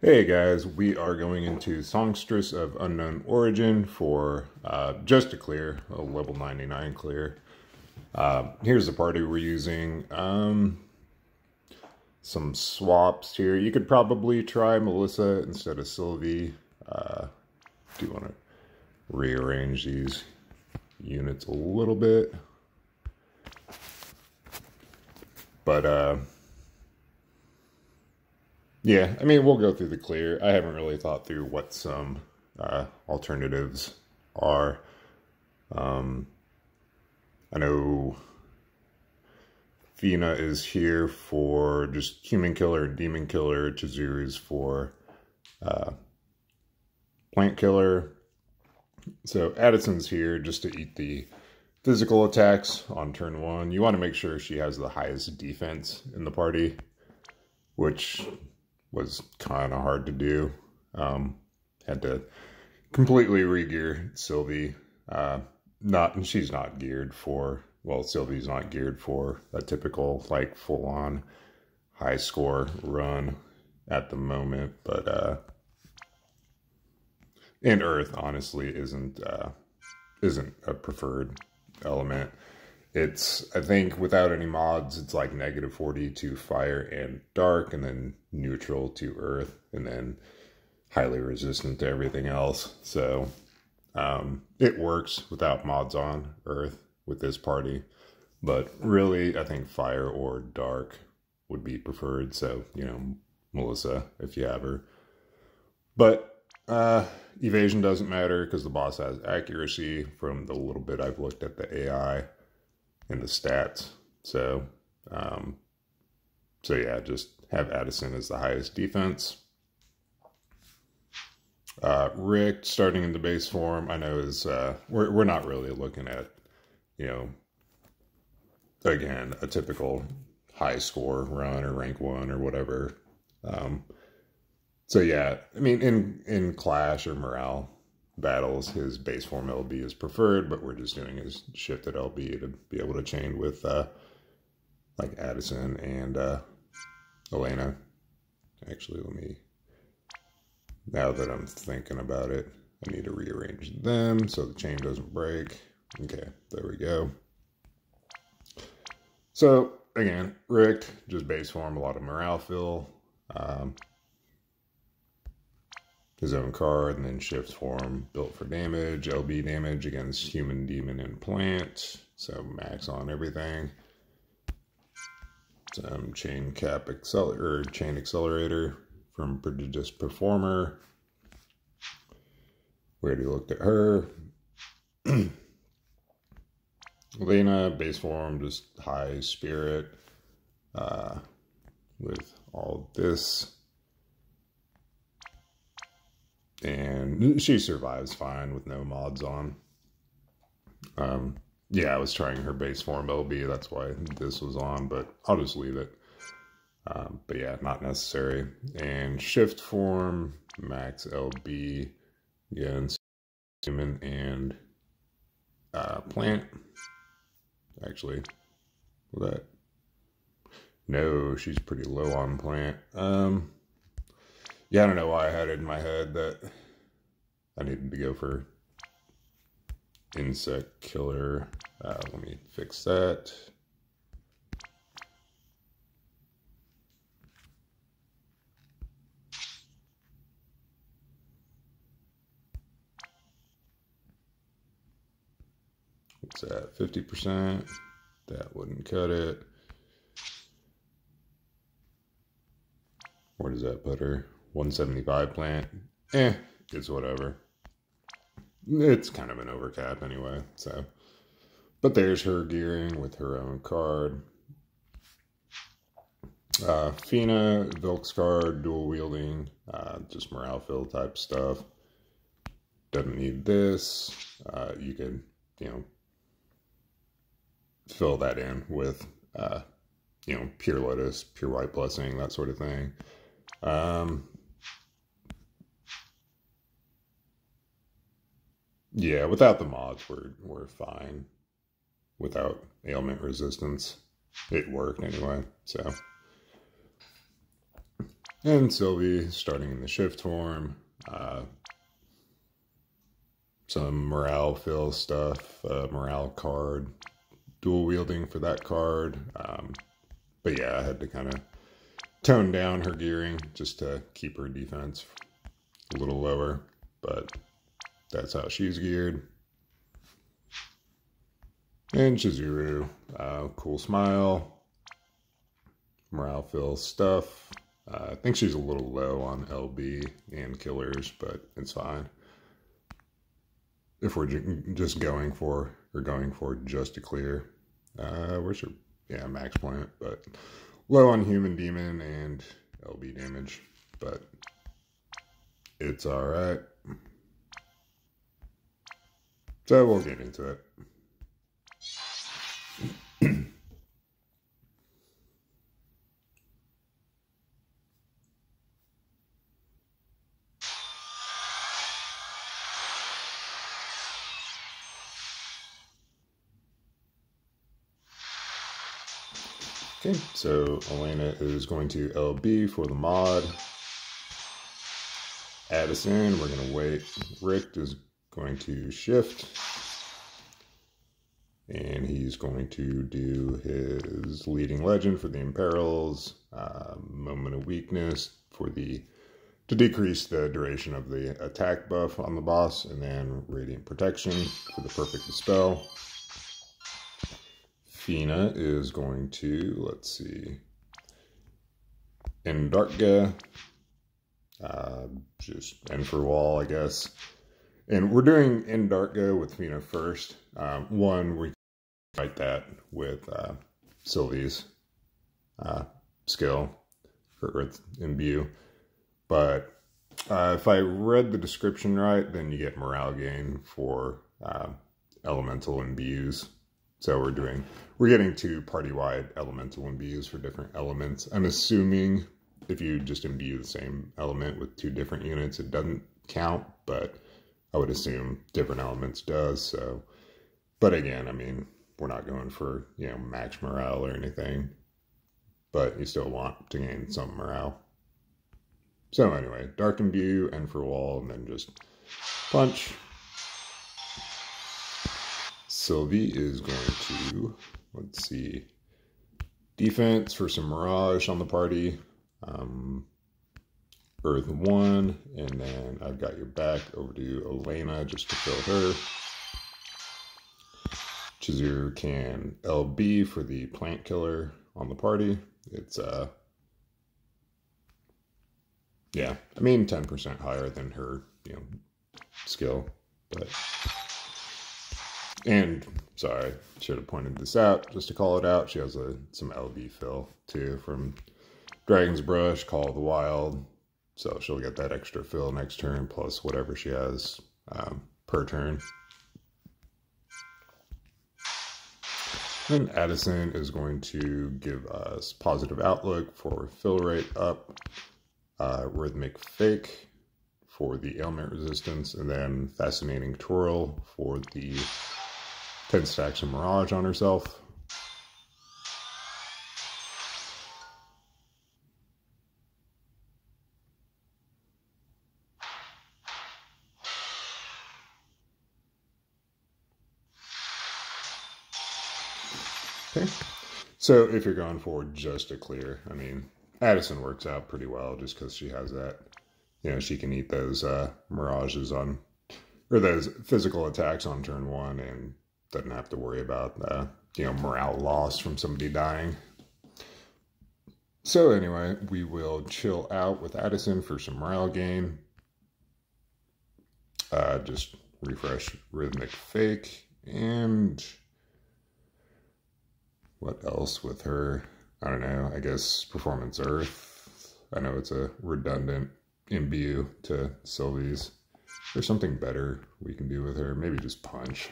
Hey guys, we are going into Songstress of Unknown Origin for just a clear, a level 99 clear. Here's the party we're using. Some swaps here. You could probably try Melissa instead of Sylvie. Do you want to rearrange these units a little bit? But yeah, I mean, we'll go through the clear. I haven't really thought through what some alternatives are. I know Fina is here for just human killer and demon killer. Chizuru's for plant killer. So Addison's here just to eat the physical attacks on turn one. You want to make sure she has the highest defense in the party, which was kind of hard to do. Had to completely re-gear Sylvie. She's not geared for, well, Sylvie's not geared for a typical, like, full-on high score run at the moment, but, and Earth, honestly, isn't a preferred element. It's, I think, without any mods, it's like -40 to fire and dark, and then neutral to earth, and then highly resistant to everything else. So it works without mods on earth with this party, but really I think fire or dark would be preferred. So, you know, Melissa, if you have her. But evasion doesn't matter because the boss has accuracy from the little bit I've looked at the AI and the stats. So yeah, just have Addison as the highest defense. Rick, starting in the base form, I know is, we're not really looking at, you know, again, a typical high score run or rank 1 or whatever. So yeah, I mean, in Clash or Morale battles, his base form LB is preferred, but we're just doing his shifted LB to be able to chain with, like Addison and, Elena. Actually, now that I'm thinking about it, I need to rearrange them so the chain doesn't break. Okay, there we go. So, again, Rick, just base form, a lot of morale fill. His own card, and then shift form, built for damage, LB damage against human, demon, and plant. So max on everything. Some chain accelerator from Prodigious Performer. We already looked at her. Elena, base form, just high spirit. With all this. And she survives fine with no mods on. Yeah, I was trying her base form LB, that's why this was on, but I'll just leave it. But yeah, not necessary. And shift form, max LB, against human and plant. Actually, that. No, she's pretty low on plant. Yeah, I don't know why I had it in my head that I needed to go for insect killer. Let me fix that. What's that? 50%. That wouldn't cut it. Where does that put her? 175 plant. It's whatever. It's kind of an overcap anyway, so. But there's her gearing with her own card. Fina, Vilk's card, dual wielding, just morale fill type stuff. Doesn't need this. You could, you know, fill that in with, you know, Pure Lotus, Pure White Blessing, that sort of thing. Yeah, without the mods, we're fine. Without ailment resistance, it worked anyway. So And Sylvie starting in the shift form. Some morale fill stuff, morale card, dual wielding for that card. But yeah, I had to kind of tone down her gearing just to keep her defense a little lower, but that's how she's geared. And Chizuru, cool smile, morale fill stuff. I think she's a little low on LB and killers, but it's fine. If we're just going for just to clear. Where's your, yeah, max point, but low on human demon and LB damage, but it's all right. So we'll get into it. Okay, so Elena is going to LB for the mod. Addison, we're going to wait. Rick is going to shift. And he's going to do his leading legend for the imperils. Moment of weakness for to decrease the duration of the attack buff on the boss. And then radiant protection for the perfect dispel. Fina is going to, let's see, Endartga, just end for wall, I guess. And we're doing Endartga with Fina first. One, we fight that with Sylvie's skill for Earth Imbue. But if I read the description right, then you get morale gain for elemental imbues. So we're getting 2 party-wide elemental imbues for different elements. I'm assuming if you just imbue the same element with 2 different units, it doesn't count, but I would assume different elements does. So, but again, I mean, we're not going for, you know, max morale or anything, but you still want to gain some morale. So anyway, Dark Imbue, End for Wall, and then just punch. Sylvie is going to, let's see, defense for some Mirage on the party. Earth 1, and then I've got your back over to Elena just to kill her. Chizuru can LB for the plant killer on the party. It's, yeah, I mean 10% higher than her, you know, skill, but... And, sorry, should have pointed this out, just to call it out. She has some LB fill, too, from Dragon's Brush, Call of the Wild. So she'll get that extra fill next turn, plus whatever she has per turn. Then Addison is going to give us Positive Outlook for fill rate up, Rhythmic Fake for the ailment resistance, and then Fascinating Twirl for the 10 stacks of Mirage on herself. Okay, so if you're going for just a clear, I mean, Addison works out pretty well just because she has that, you know, she can eat those Mirages on, or those physical attacks on turn 1 and doesn't have to worry about, you know, morale loss from somebody dying. So anyway, we will chill out with Addison for some morale gain. Just refresh Rhythmic Fake, and what else with her? I don't know, I guess Performance Earth. I know it's a redundant imbue to Sylvie's. There's something better we can do with her. Maybe just punch.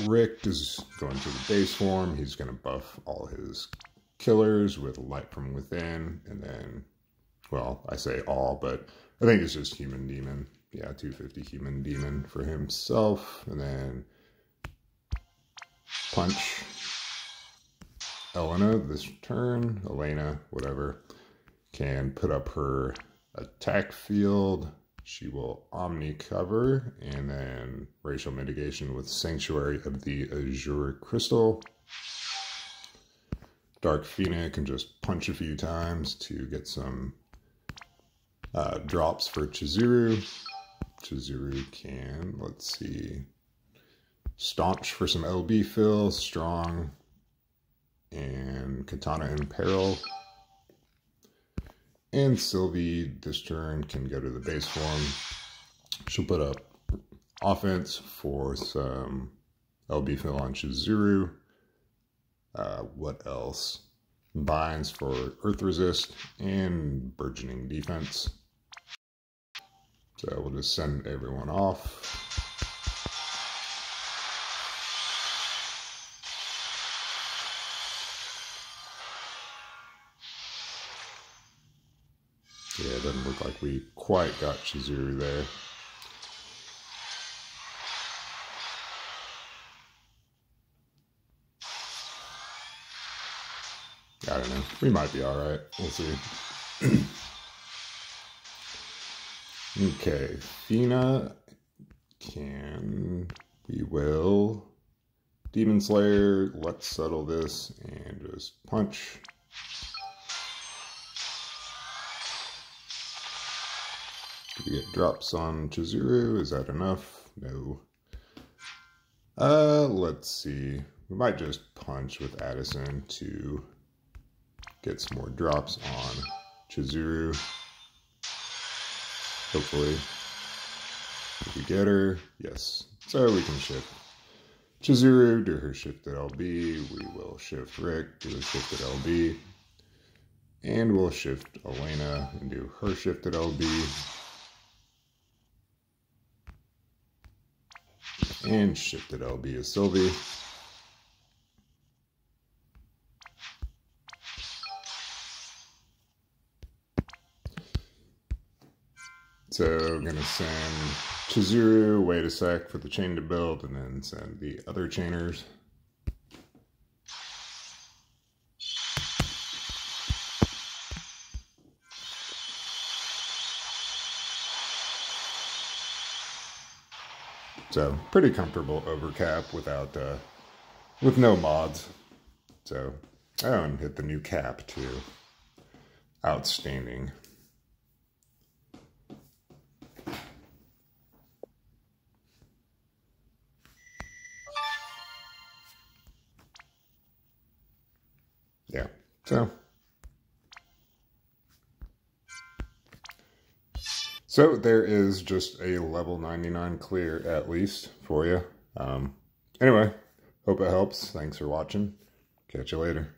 Rick is going to the base form. He's going to buff all his killers with Light from Within. And then, well, I say all, but I think it's just Human Demon. Yeah, 250 Human Demon for himself. And then punch. Elena this turn, Elena, whatever, can put up her attack field. She will Omni cover and then racial mitigation with Sanctuary of the Azure Crystal. Dark Fina can just punch a few times to get some drops for Chizuru. Chizuru can, let's see, Staunch for some LB fill, Strong, and Katana in Peril. And Sylvie this turn can go to the base form. She'll put up offense for some LB fill on Chizuru. What else? Binds for Earth Resist and Burgeoning Defense. So we'll just send everyone off. Yeah, it doesn't look like we quite got Chizuru there. I don't know. We might be alright. We'll see. Okay, Fina can... We will... Demon Slayer, let's settle this and just punch. Do we get drops on Chizuru? Is that enough? No. Let's see. We might just punch with Addison to get some more drops on Chizuru. Hopefully. Did we get her? Yes. So we can shift Chizuru, do her shift at LB. We will shift Rick, do a shift at LB. And we'll shift Elena and do her shift at LB. And shift at LB is Sylvie. So I'm going to send Chizuru, wait a sec for the chain to build, and then send the other chainers. So pretty comfortable overcap without, with no mods. So, oh, and hit the new cap too. Outstanding. Yeah, so there is just a level 99 clear at least for you. Anyway, hope it helps. Thanks for watching. Catch you later.